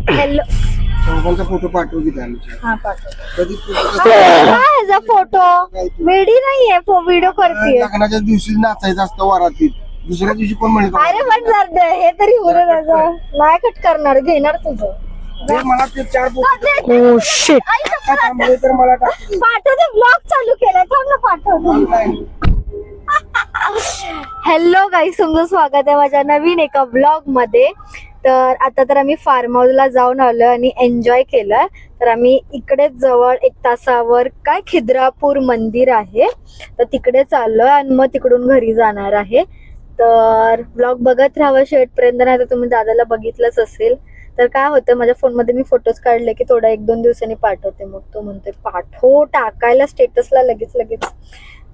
Hello चौघांचा photo पाठवू की हा पाठव कधी फोटो वेडी नाहीये व्हिडिओ करते लग्नाच्या दिवशी नाचायचं असतं वरातीत दुसऱ्या दिवशी कोण म्हणत अरे पण जर हे तरी उरलं त्याचं नाही कट करणार घेणार तुझं मला ते 4 फोटो ओ शिट थांबले तर मला टाकू पाठवते ब्लॉग चालू केलाय थांब ना पाठवते हॅलो गाईस तुमचं स्वागत आहे माझ्या नवीन एका ब्लॉग मध्ये तर आता तर आम्ही फार्म हाऊसला जाऊन आलो आणि एन्जॉय केलं तर आम्ही इकडेच जवळ 1 तासावर काय खिद्रापूर मंदिर आहे तर तिकडे चाललोय आणि मग तिकडून घरी जाणार आहे तर ब्लॉग बघत राहावं शेवटपर्यंत नाही तर तुम्ही दादाला बघितलंच असेल तर काय होतं माझ्या फोनमध्ये मी फोटोज काढले की थोडा 1-2 दिवसांनी पाठवते मग तो म्हणतोय पाठव टाकायला स्टेटसला लगेच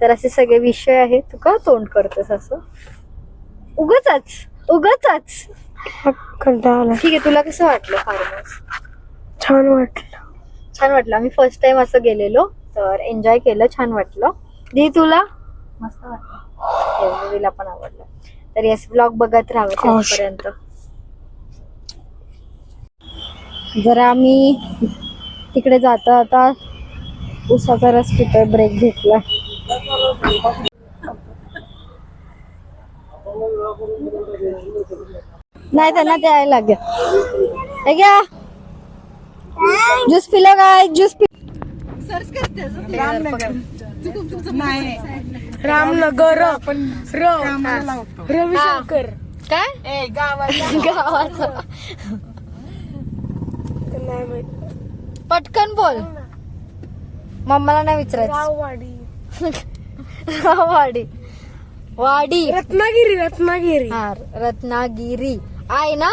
तर असे सगळे विषय आहेत तू का तोंड करतेस असं उगाच ठीक आहे तुला कसं वाटलं फार्म हाऊस छान वाटलं आम्ही फर्स्ट टाइम असं गेलेलो तर एन्जॉय केलं छान वाटलं दी तुला मस्त वाटलं देवीला पण आवडलं तर येस ब्लॉग बघत राहावं शेवटपर्यंत जरा आम्ही तिकडे जाता आता उसाचा रस पितोय ब्रेक घेतला नाही त्यांना द्यायला लागेल हे घ्या ज्यूस पिलं काय ज्यूस पि सर्च करते रामनगर रविशंकर काय गावाचं पटकन बोल मम्माला नाही विचारायचं वाडी रत्नागिरी हा रत्नागिरी आहे ना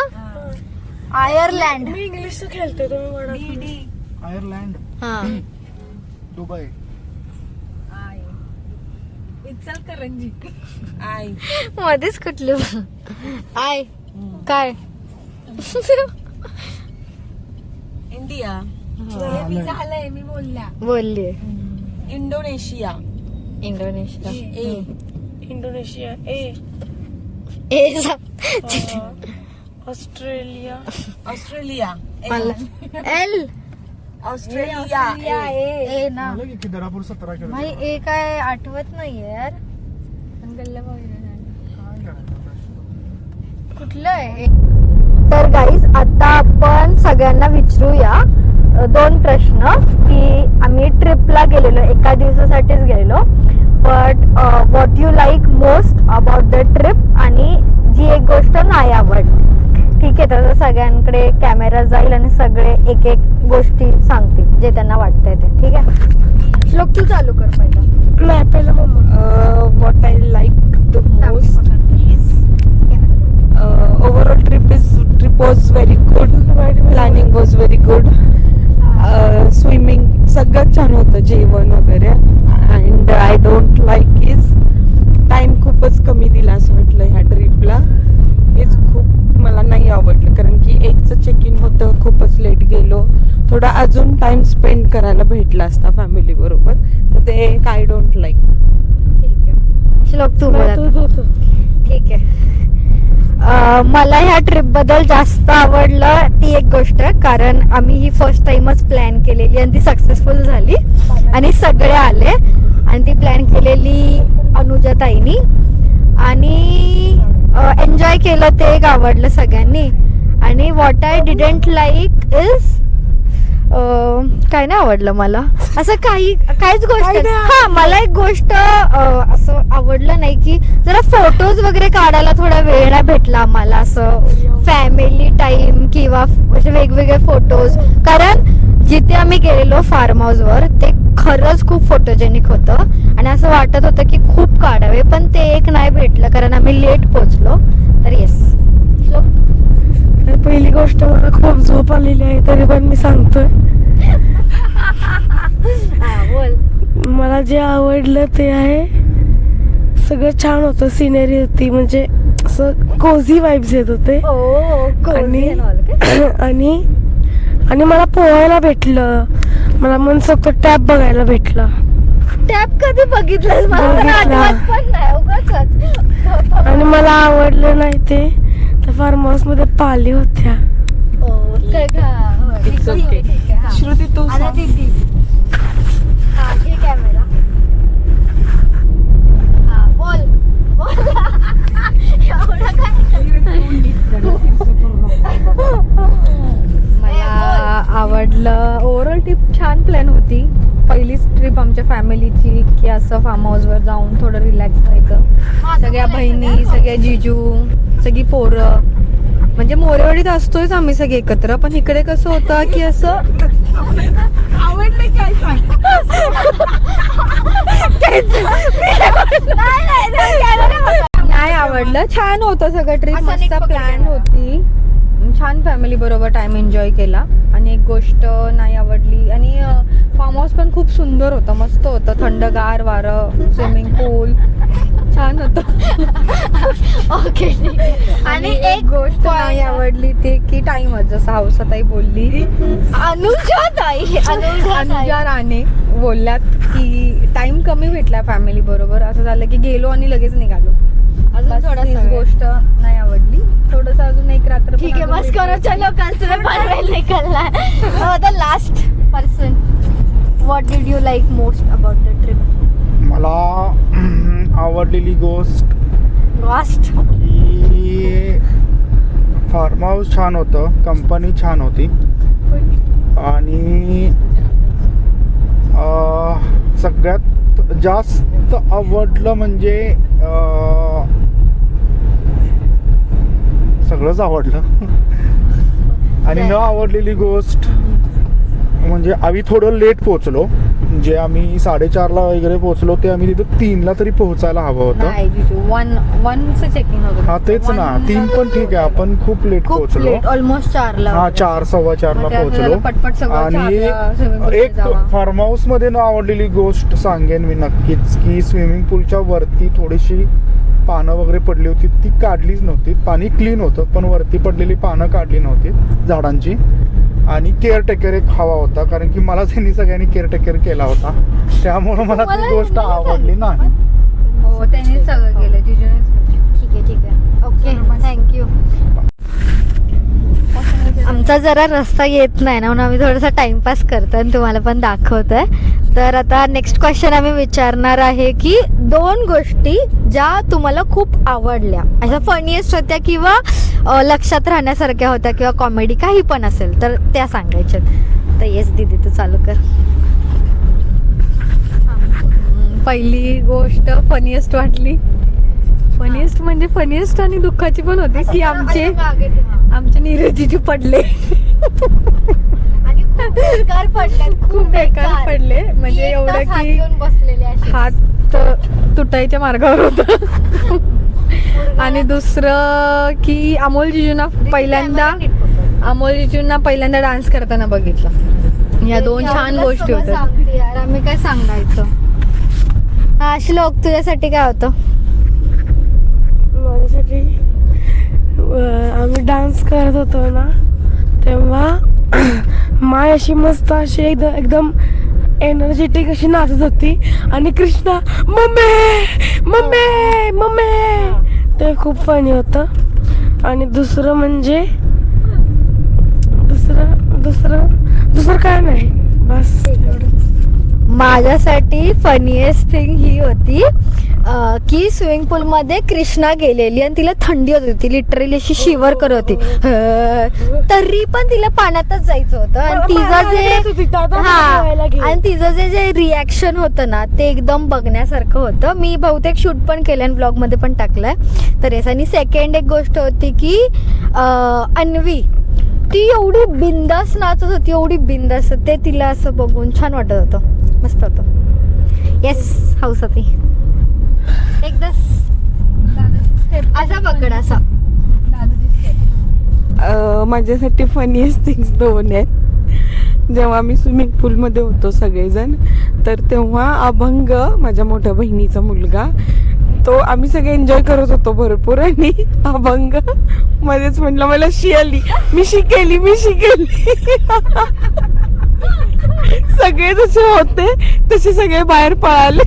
आयर्लंड मी इंग्लिश खेळते तुम्ही आयर्लंड हा दुबई इचलकरंजी आय मध्येच कुठली आय काय इंडिया झालंय मी बोलली Indonesia Indonesia A Australia L Australia A ना खिद्रापूर 17 भाई ए काय आठवत नाही यार कुठलं आहे तर गाईस आता आपण सगळ्यांना विचारूया 2 प्रश्न की आम्ही ट्रिपला गेलेलो एका दिवसासाठीच गेलेलो but what you like most about the trip आणि जी एक गोष्ट नाही आवडली ठीक आहे तर सगळ्यांकडे कॅमेरा जाईल आणि सगळे एक गोष्टी सांगतील जे त्यांना वाटतंय ते ठीक आहे श्लोक तू चालू कर पहिला what I liked the most is overall trip was very good. Planning was very good. Swimming सगळं छान होतं जेवण वगैरे and I don't like is time खूपच कमी दिला असं वाटलं ह्या ट्रिपला हेच खूप मला नाही आवडलं कारण की 1चं चेक इन होतं खूपच लेट गेलो थोडा अजून टाइम स्पेंड करायला भेटला असता फॅमिली बरोबर तर ते एक आय डोंट लाईक श्लोक तू बोला ठीक आहे मला ह्या ट्रिप बद्दल जास्त आवडलं ती एक गोष्ट कारण आम्ही ही फर्स्ट टाइमच प्लॅन केलेली आणि ती सक्सेसफुल झाली आणि सगळे आले आणि ती प्लॅन केलेली अनुजाताईनी आणि एन्जॉय केलं ते एक आवडलं सगळ्यांनी आणि what I didn't like is काय नाही आवडलं मला असं काहीच गोष्ट हा मला एक गोष्ट असं आवडलं नाही की जरा फोटोज वगैरे काढायला थोडा वेळ नाही भेटला आम्हाला असं फॅमिली टाइम किंवा वेगवेगळे फोटोज कारण जिथे आम्ही गेलेलो फार्म हाऊस वर ते खरंच खूप फोटोजेनिक होतं आणि असं वाटत होतं की खूप काढावे पण ते एक नाही भेटलं कारण आम्ही लेट पोहोचलो तर येस पहिली गोष्ट मला खूप झोप आलेली आहे तरी पण मी सांगतोय बोल मला जे आवडलं ते आहे सगळं छान होतं सिनेरी होती म्हणजे असं कोझी वाइब्स येत होते आणि मला पोहायला भेटलं मला मनसोक्त टॅप बघायला भेटला टॅप कधी बघितलं आणि मला आवडलं नाही ते फार्म हाऊस मध्ये पाली होत्या It's okay. श्रुती तू आता सांग. दीदी हा घे कॅमेरा हा बोल बोल एवढं मला आवडलं. ओव्हरऑल ट्रिप छान प्लॅन होती. पहिलीच ट्रिप आमच्या फॅमिलीची की असं फार्म हाऊसवर जाऊन थोडं रिलॅक्स व्हायचं. सगळ्या बहिणी, सगळ्या जिजू, सगळी पोरं, म्हणजे मोरेवाडीत असतोयच आम्ही सगळे एकत्र, पण इकडे कसं होतं की असं आवडलं काय सांग. नाही आवडलं. छान होतं सगळं. ट्रिप मस्त प्लॅन होती. छान फॅमिली बरोबर टाइम एन्जॉय केला. आणि एक गोष्ट नाही आवडली, आणि फार्म हाऊस पण खूप सुंदर होतं, मस्त होतं. थंडगार वारं, स्विमिंग पूल छान होतं. ओके. आणि एक गोष्ट नाही आवडली ते की टाइमच, जसं हौसाताई बोलली, अनुजा राणे बोलल्यात की टाइम कमी भेटला फॅमिली बरोबर. असं झालं की गेलो आणि लगेच निघालो. अजून थोडंसं गोष्ट नाही आवडली. थोडस अजून एक रात्र. ठीक आहे बस करो, चलो कल से पनवेल निकलना है. The last person, what did you like most about the trip? मला आवडलेली गोष्ट की फार्म हाऊस छान होतं, कंपनी छान होती, आणि सगळ्यात जास्त आवडलं म्हणजे सगळंच आवडलं. आणि न आवडलेली गोष्ट म्हणजे आम्ही थोडं लेट पोहोचलो. जे आम्ही 4:30ला वगैरे पोहोचलो ते आम्ही तिथं 3ला तरी पोहोचायला हवं होतं. वनचं चेकिंग होतं. हा तेच ना, 3 पण ठीक आहे, आपण खूप लेट पोहोचलो. ऑलमोस्ट 4ला. हा 4, 4:15ला पोहोचलो. पटपट सगळं. आणि एक फार्म हाऊस मध्ये न आवडलेली गोष्ट सांगेन मी नक्कीच की स्विमिंग पूलच्या वरती थोडीशी पानं वगैरे पडली होती, ती काढलीच नव्हती. पाणी क्लीन होतं पण वरती पडलेली पानं काढली नव्हती झाडांची. आणि केअरटेकर एक हवा होता, कारण की मला त्यांनी सगळ्यांनी केअरटेकर केला होता, त्यामुळे मला ती गोष्ट आवडली नाही. हो त्यांनी सगळं केलं जिजूने. ठीक आहे ओके थँक्यू. आमचा जरा रस्ता येत नाही ना, म्हणून आम्ही थोडासा टाइमपास करतोय आणि तुम्हाला पण दाखवतोय. तर आता नेक्स्ट क्वेश्चन आम्ही विचारणार आहे की 2 गोष्टी ज्या तुम्हाला खूप आवडल्या, अशा फनीएस्ट होत्या किंवा लक्षात राहण्यासारख्या होत्या किंवा कॉमेडी काही पण असेल तर त्या सांगायच्या. तर येस दीदी तू चालू कर. पहिली गोष्ट फनीएस्ट वाटली. फनीएस्ट म्हणजे फनीएस्ट आणि दुःखाची पण होती की आमचे नीरजीजी पडले. खूप बेकार पडले, म्हणजे एवढं की हात तुटायच्या मार्गावर होता. आणि दुसरं की अमोल जिजूंना पहिल्यांदा डान्स करताना बघितलं. या 2 छान गोष्टी होत्या. आम्ही काय सांगायचं. हा श्लोक तुझ्यासाठी काय होतं? माझ्यासाठी आम्ही डान्स करत होतो ना, तेव्हा माय अशी मस्त अशी एकदम एनर्जेटिक अशी नाचत होती, आणि कृष्णा मम्मी मम्मी मम्मी, ते खूप फनी होतं. आणि दुसरं म्हणजे दुसरं काय नाही, बस एवढंच. माझ्यासाठी फनीएस्ट थिंग ही होती की स्विमिंग पूल मध्ये कृष्णा गेलेली आणि तिला थंडी होत होती, लिटरली अशी शिवर करत होती, तरी पण तिला पाण्यातच जायचं होतं. आणि तिचं जे रिॲक्शन होतं ना ते एकदम बघण्यासारखं होतं. मी बहुतेक शूट पण केलं आणि ब्लॉग मध्ये पण टाकलंय. तर येस. आणि सेकंड एक गोष्ट होती की अन्वी ती एवढी बिंदास नाचत होती, एवढी बिंदास, ते तिला असं बघून छान वाटत होतं, मस्त होतं. येस हौसाती एकदा असा पकड असा. माझ्यासाठी फनीएस्ट थिंग्स 2 आहेत. जेव्हा आम्ही स्विमिंग पूलमध्ये होतो सगळेजण, तर तेव्हा अभंग, माझ्या मोठ्या बहिणीचा मुलगा, तो आम्ही सगळे एन्जॉय करत होतो भरपूर, आणि अभंग मध्येच म्हटलं मला शी आली, मी शिकेली. सगळे जसे होते तसे सगळे बाहेर पळाले,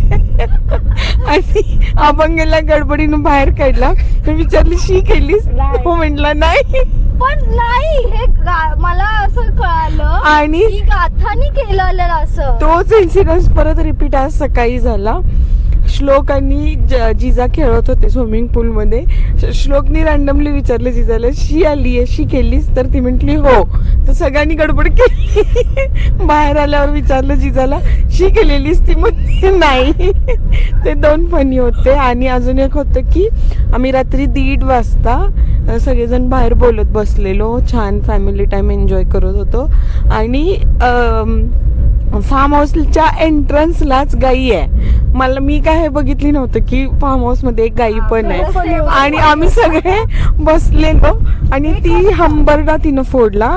आणि अभंगेला गडबडीनं बाहेर काढला. मी विचारली शी केलीस? हो म्हटला नाही. पण नाही, हे मला आणि ही गाथानी केलं असं. तोच इन्सिडन्स परत रिपीट आज सकाळी झाला. श्लोक आणि जिजा खेळत होते स्विमिंग पूल मध्ये. श्लोकनी रॅन्डमली विचारलं जिजाला, शी आली शी केलीस? तर ती म्हटली हो. तर सगळ्यांनी गडबड केली. बाहेर आल्यावर विचारलं जिजाला, शी केलेलीस? ती म्हणते नाही. ते दोन फनी होते. आणि अजून एक होतं की आम्ही रात्री 1:30 वाजता सगळेजण बाहेर बोलत बसलेलो, छान फॅमिली टाइम एन्जॉय करत होतो. आणि फार्म हाऊसच्या एंट्रन्सलाच गाई आहे. मी काय हे बघितली नव्हतं की फार्म हाऊस मध्ये एक गाई पण आहे. आणि आम्ही सगळे बसलेलो आणि ती हंबरडा तिनं फोडला.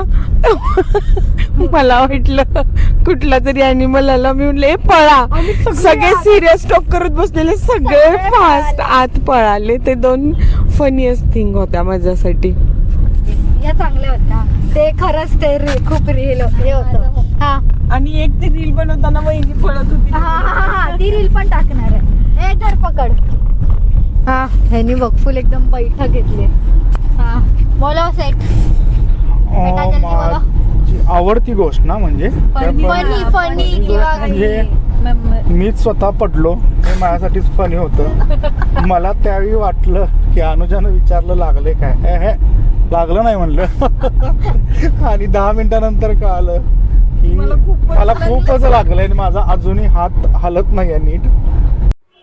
मला वाटलं कुठला तरी अॅनिमल आला. मी म्हणले पळा. सगळे सिरियस टॉक करत बसलेले, सगळे फास्ट आत पळाले. ते दोन फनीएस्ट थिंग होत्या माझ्यासाठी. या चांगल्या होत्या ते. खरंच ते खूप रिअल हे होतं. हा आणि एक ती रील बनवताना वहिनी पळत होती. हा ती रील पण टाकणार आहे. ए धर पकड. हा ह्यानी बघ फुल एकदम बैठक घेतली. हा बोला सेट. माझी आवडती गोष्ट ना म्हणजे फनी किंवा म्हणजे मीच स्वतः पडलो. हे माझ्यासाठीच फनी होतं. मला त्यावेळी वाटलं की अनुजानं विचारलं लागले काय, लागलं नाही म्हणलं. आणि 10 मिनिटानंतर कळालं की मला खूपच लागलंय. माझा अजूनही हात हलत नाही नीट.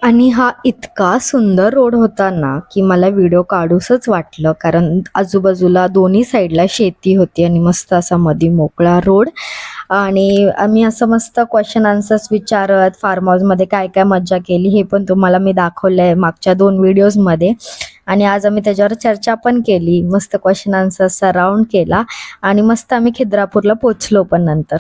आणि हा इतका सुंदर रोड होता ना की मला व्हिडिओ काढूसच वाटलं, कारण आजूबाजूला दोन्ही साईडला शेती होती आणि मस्त असा मध्ये मोकळा रोड. आणि आम्ही असं मस्त क्वेश्चन आन्सर्स विचारत फार्म हाऊसमध्ये काय काय मज्जा केली हे पण तुम्हाला मी दाखवलं आहे मागच्या 2 व्हिडिओजमध्ये. आणि आज आम्ही त्याच्यावर चर्चा पण केली, मस्त क्वेश्चन आन्सर्सचा राऊंड केला आणि मस्त आम्ही खिद्रापूरला पोचलो. पण नंतर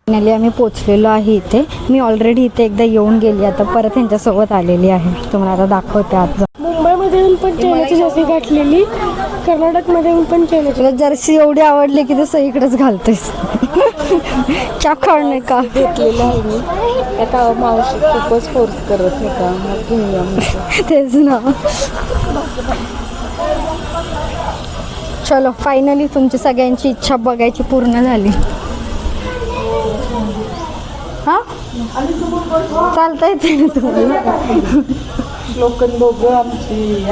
फायनली आम्ही पोचलेलो आहे इथे. मी ऑलरेडी इथे एकदा येऊन गेली, आता परत त्यांच्यासोबत आलेली आहे. तुम्हाला आता दाखवते आज. मुंबईमध्ये येऊन पण चेन्नईची जर्सी घातलेली, कर्नाटकमध्ये येऊन पण चेन्नईची. तुला जर्सी एवढी आवडली की तू सगळीकडेच घालतेस. क्या काढणे का घेतलेलं आहे मी. आता मावशी खूपच फोर्स करत होता मग घेऊया म्हणून. तेच ना. चलो फायनली तुमची सगळ्यांची इच्छा बघायची पूर्ण झाली. हा चालता येते ना तुम्हाला. लोकन दोघं आमची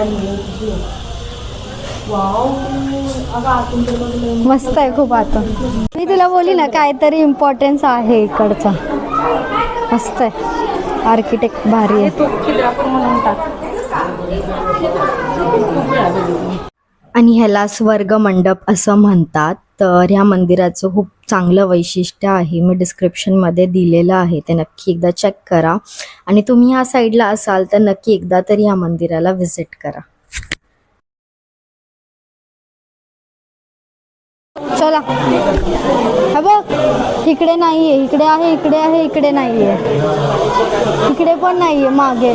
मस्त आहे खूप. आता मी तुला बोली ना काहीतरी इम्पॉर्टन्स आहे इकडचा. मस्त आहे, आर्किटेक्ट भारी आहे. खिद्रापूर म्हणून टाक. आणि ह्याला स्वर्ग मंडप असं म्हणतात. तर ह्या मंदिराचं खूप चांगलं वैशिष्ट्य आहे, मी डिस्क्रिप्शनमध्ये दिलेलं आहे, ते नक्की एकदा चेक करा. आणि तुम्ही ह्या साईडला असाल तर नक्की एकदा तरी ह्या मंदिराला व्हिजिट करा. चला हा बघ, इकडे नाहीये, इकडे आहे, इकडे आहे, इकडे नाहीये, इकडे पण नाहीये मागे.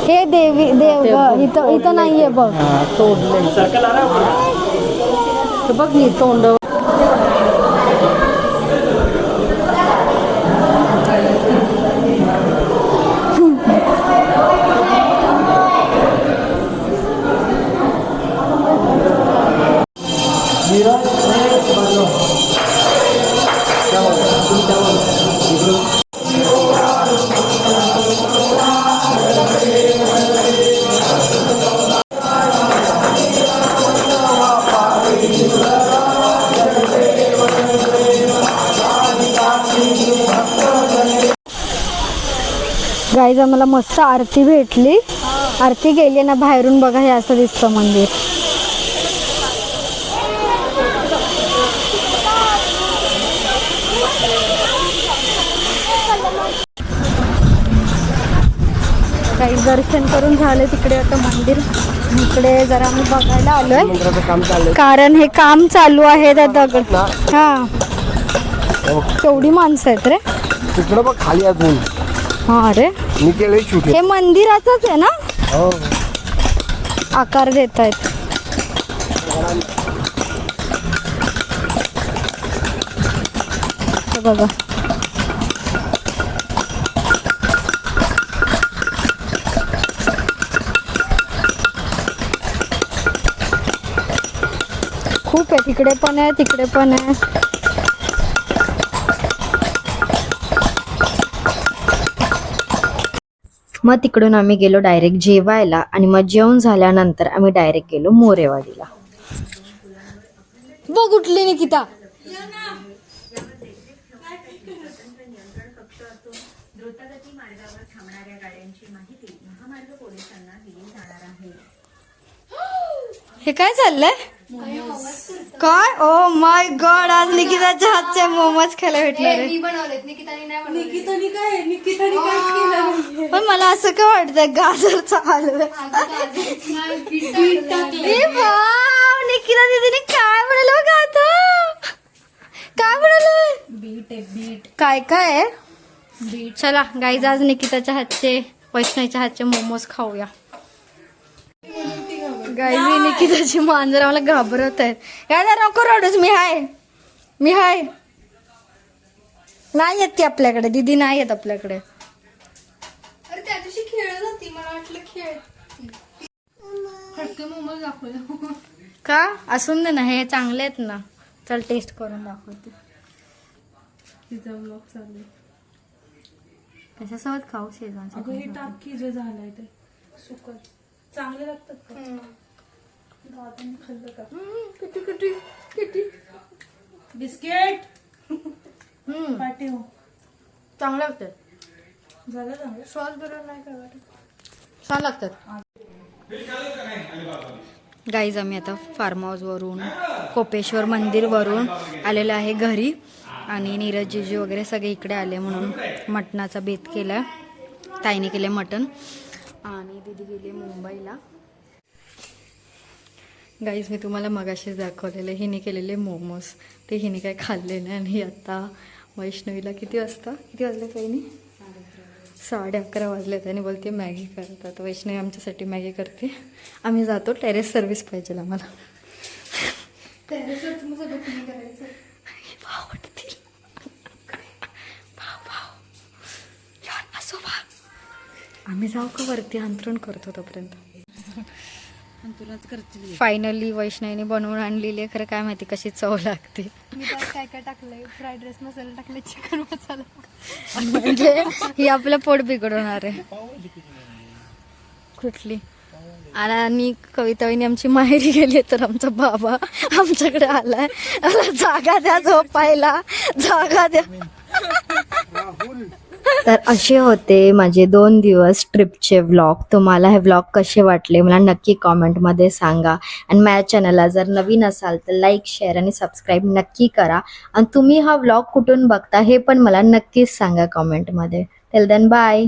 हे देवी देव इथं इथं नाहीये बघ. बघ ही तोंड. गाईज आम्हाला मस्त आरती भेटली. आरती गेली ना बाहेरून बघा, हे असं दिसतं मंदिर. काही दर्शन करून झाले तिकडे. आता मंदिर इकडे जरा आम्ही बघायला आलोय, कारण हे काम चालू आहे. त्या दगड हा केवढी माणसं आहेत रे तिकडं बघ खाली अजून. हा अरे मी केलंय शूट. हे मंदिराचंच आहे ना, हो आकार देत आहेत. बघा खूप खूप आहे, तिकडे पण आहे तिकडे पण आहे. मग तिकडून आम्ही गेलो डायरेक्ट जेवायला आणि मग जेवण झाल्यानंतर आम्ही डायरेक्ट गेलो मोरेवाडीला. बघ उठली निकिता. हे काय चाललंय काय? ओ माय गॉड, आज निकिताच्या हातचे मोमोज खायला भेटणार आहे. पण मला असं काय वाटतं गाजरचा हलवा. निकिता दीदीने काय म्हणाल बघा आता. काय म्हणाल? बीट काय काय आहे? बीट. चला गाईज, आज निकिताच्या हातचे वैष्णवीच्या हातचे मोमोज खाऊया. गाईज, निकिताची मांजर मला घाबरत आहेत. यार नको रडूस, मी हाय. नाही येत ती आपल्याकडे, दीदी नाही येत आपल्याकडे. अरे त्या दिवशी खेळत होती, मला वाटलं फटके मोमोज दाखवलं. का? असून दे ना, हे चांगले आहेत ना. चल टेस्ट करून दाखवते. तिचा ब्लॉग चालू आहे. कशासोबत खाऊ? शेजवान अगं हे टाक की जे झालंय ते सुकत चांगले लागतात का? दादाने खाल्लं का? किती बिस्किट पाठी हो. चांगलं लागतं. झालं चांगलं. श्वास बरोबर नाही काय वाटत. छान लागतात. गाईज, आम्ही आता फार्म हाऊसवरून कोपेश्वर मंदिरवरून आलेलं आहे घरी आणि नीरज जीजू वगैरे सगळे इकडे आले म्हणून मटणाचा बेत केला. ताईने केले मटण आणि दीदी गेली मुंबईला. गाईज, मी तुम्हाला मगाशीच दाखवलेले हिने केलेले मोमोज, ते हिने काय खाल्ले नाही. आणि आता वैष्णवीला किती वाजले ताईने? 11:30 वाजले. त्याने बोलते मॅगी करतात. वैष्णवी आमच्यासाठी मॅगी करते. आम्ही जातो. टेरेस सर्व्हिस पाहिजे आम्हाला. टेरेसवर तुम्ही सगळं क्लीन करायचं. आवडतील. आम्ही जाऊ का वरती? अंतरण करतो तोपर्यंत. फायनली वैष्णवीने बनवून आणलेली आहे. खरं काय माहिती कशी चव लागते. मी त्यात काय काय टाकलंय? फ्राईड राईस मसाला टाकलाय, चिकन मसाला. म्हणजे ही आपलं पोट बिघडवणार आहे. कुठली? आणि कविताईने आमची माहेरी गेली तर आमचा बाबा आमच्याकडे आलाय. जागा द्या झोपायला, जागा द्या. तर असे होते माझे 2 दिवस ट्रिपचे व्लॉग. तुम्हाला हे व्लॉग कसे वाटले मला नक्की कॉमेंटमध्ये सांगा. आणि माझ्या चॅनलला जर नवीन असाल तर लाईक, शेअर आणि सबस्क्राईब नक्की करा. आणि तुम्ही हा व्लॉग कुठून बघता हे पण मला नक्कीच सांगा कॉमेंटमध्ये. Till then bye.